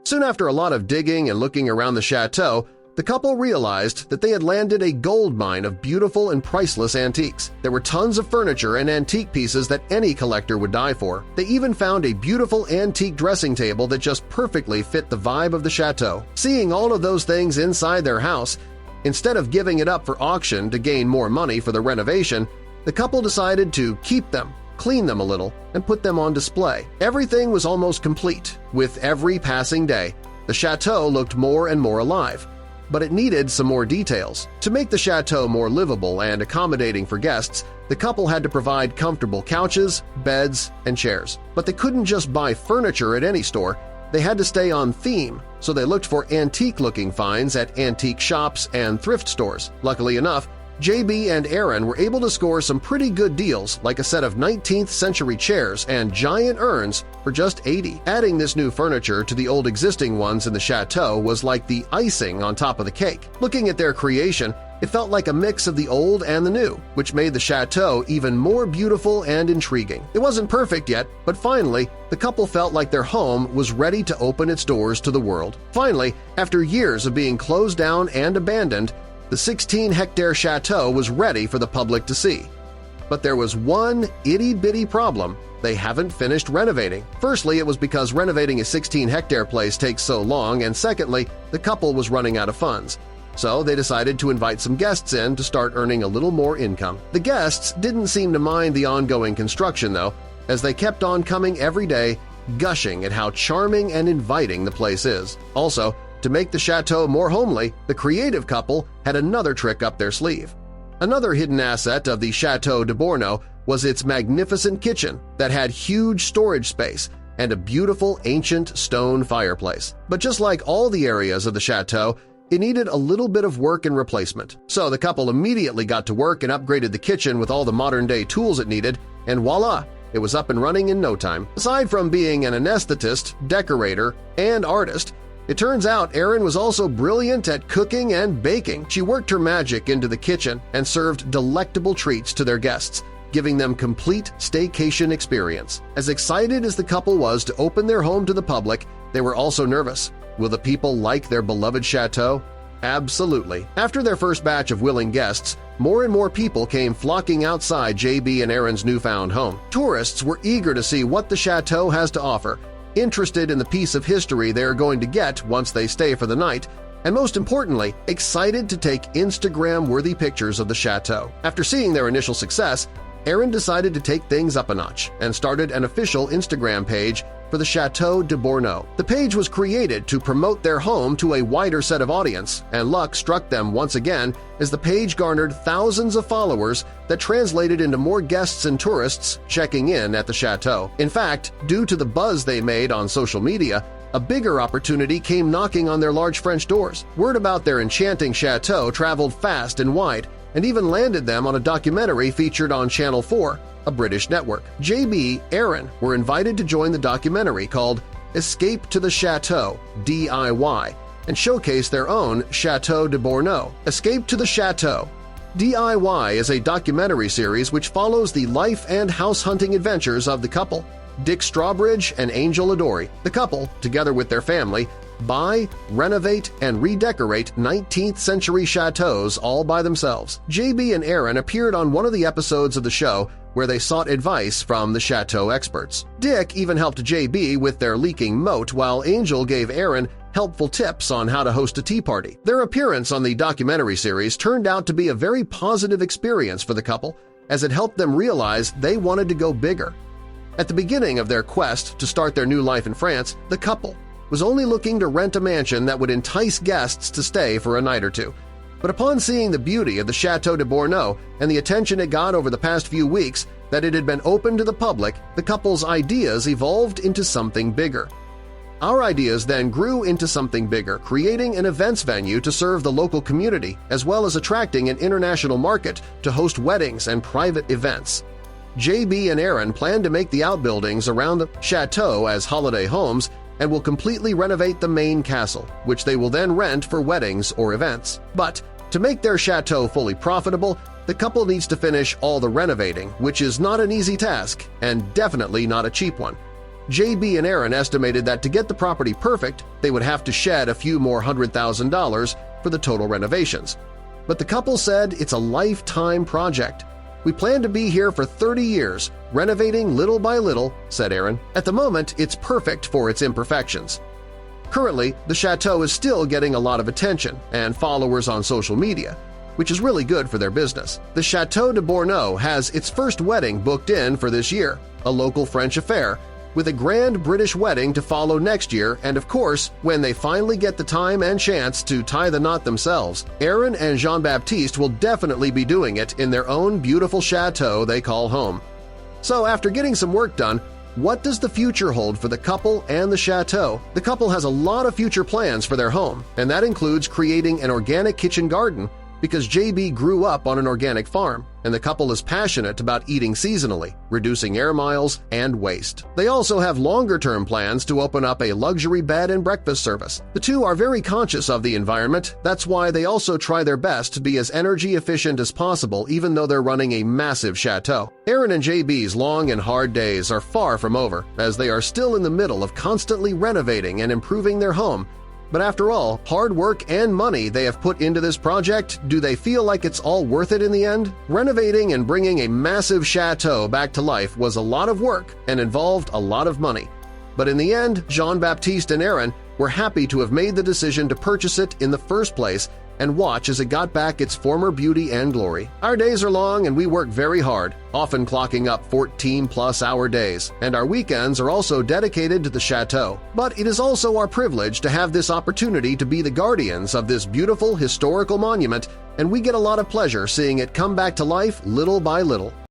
Soon after a lot of digging and looking around the chateau, the couple realized that they had landed a gold mine of beautiful and priceless antiques. There were tons of furniture and antique pieces that any collector would die for. They even found a beautiful antique dressing table that just perfectly fit the vibe of the chateau. Seeing all of those things inside their house, instead of giving it up for auction to gain more money for the renovation, the couple decided to keep them, clean them a little, and put them on display. Everything was almost complete. With every passing day, the chateau looked more and more alive. But it needed some more details. To make the chateau more livable and accommodating for guests, the couple had to provide comfortable couches, beds, and chairs. But they couldn't just buy furniture at any store. They had to stay on theme, so they looked for antique-looking finds at antique shops and thrift stores. Luckily enough, JB and Erin were able to score some pretty good deals, like a set of 19th-century chairs and giant urns for just $80. Adding this new furniture to the old existing ones in the chateau was like the icing on top of the cake. Looking at their creation, it felt like a mix of the old and the new, which made the chateau even more beautiful and intriguing. It wasn't perfect yet, but finally, the couple felt like their home was ready to open its doors to the world. Finally, after years of being closed down and abandoned, the 16-hectare chateau was ready for the public to see. But there was one itty-bitty problem: they haven't finished renovating. Firstly, it was because renovating a 16-hectare place takes so long, and secondly, the couple was running out of funds. So they decided to invite some guests in to start earning a little more income. The guests didn't seem to mind the ongoing construction, though, as they kept on coming every day, gushing at how charming and inviting the place is. Also, to make the chateau more homely, the creative couple had another trick up their sleeve. Another hidden asset of the Chateau de Borno was its magnificent kitchen that had huge storage space and a beautiful ancient stone fireplace. But just like all the areas of the chateau, it needed a little bit of work and replacement. So the couple immediately got to work and upgraded the kitchen with all the modern-day tools it needed, and voila! It was up and running in no time. Aside from being an anesthetist, decorator, and artist, it turns out Erin was also brilliant at cooking and baking. She worked her magic into the kitchen and served delectable treats to their guests, giving them complete staycation experience. As excited as the couple was to open their home to the public, they were also nervous. Will the people like their beloved chateau? Absolutely. After their first batch of willing guests, more and more people came flocking outside JB and Erin's newfound home. Tourists were eager to see what the chateau has to offer, interested in the piece of history they are going to get once they stay for the night, and most importantly, excited to take Instagram-worthy pictures of the chateau. After seeing their initial success, Erin decided to take things up a notch and started an official Instagram page for the Chateau de Borno. The page was created to promote their home to a wider set of audience, and luck struck them once again as the page garnered thousands of followers that translated into more guests and tourists checking in at the chateau. In fact, due to the buzz they made on social media, a bigger opportunity came knocking on their large French doors. Word about their enchanting chateau traveled fast and wide, and even landed them on a documentary featured on Channel 4, a British network. JB, Erin were invited to join the documentary called Escape to the Chateau, DIY, and showcase their own Chateau de Borno. Escape to the Chateau, DIY is a documentary series which follows the life and house hunting adventures of the couple, Dick Strawbridge and Angel Adori. The couple, together with their family, buy, renovate, and redecorate 19th-century chateaus all by themselves. JB and Erin appeared on one of the episodes of the show where they sought advice from the chateau experts. Dick even helped JB with their leaking moat, while Angel gave Erin helpful tips on how to host a tea party. Their appearance on the documentary series turned out to be a very positive experience for the couple, as it helped them realize they wanted to go bigger. At the beginning of their quest to start their new life in France, the couple was only looking to rent a mansion that would entice guests to stay for a night or two. But upon seeing the beauty of the Chateau de Borno and the attention it got over the past few weeks that it had been open to the public, the couple's ideas evolved into something bigger. Our ideas then grew into something bigger, creating an events venue to serve the local community, as well as attracting an international market to host weddings and private events. JB and Erin plan to make the outbuildings around the chateau as holiday homes and will completely renovate the main castle, which they will then rent for weddings or events. But to make their chateau fully profitable, the couple needs to finish all the renovating, which is not an easy task and definitely not a cheap one. JB and Erin estimated that to get the property perfect, they would have to shed a few more $100,000 for the total renovations. But the couple said it's a lifetime project. "We plan to be here for 30 years, renovating little by little," said Erin. "At the moment, it's perfect for its imperfections." Currently, the Chateau is still getting a lot of attention and followers on social media, which is really good for their business. The Chateau de Bourneau has its first wedding booked in for this year, a local French affair, with a grand British wedding to follow next year, and of course, when they finally get the time and chance to tie the knot themselves, Erin and Jean-Baptiste will definitely be doing it in their own beautiful chateau they call home. So after getting some work done, what does the future hold for the couple and the chateau? The couple has a lot of future plans for their home, and that includes creating an organic kitchen garden because JB grew up on an organic farm, and the couple is passionate about eating seasonally, reducing air miles and waste. They also have longer-term plans to open up a luxury bed and breakfast service. The two are very conscious of the environment, that's why they also try their best to be as energy efficient as possible even though they're running a massive chateau. Erin and JB's long and hard days are far from over, as they are still in the middle of constantly renovating and improving their home. But after all, hard work and money they have put into this project, do they feel like it's all worth it in the end? Renovating and bringing a massive chateau back to life was a lot of work and involved a lot of money. But in the end, Jean-Baptiste and Erin were happy to have made the decision to purchase it in the first place and watch as it got back its former beauty and glory. Our days are long and we work very hard, often clocking up 14-plus-hour days, and our weekends are also dedicated to the chateau. But it is also our privilege to have this opportunity to be the guardians of this beautiful historical monument, and we get a lot of pleasure seeing it come back to life little by little.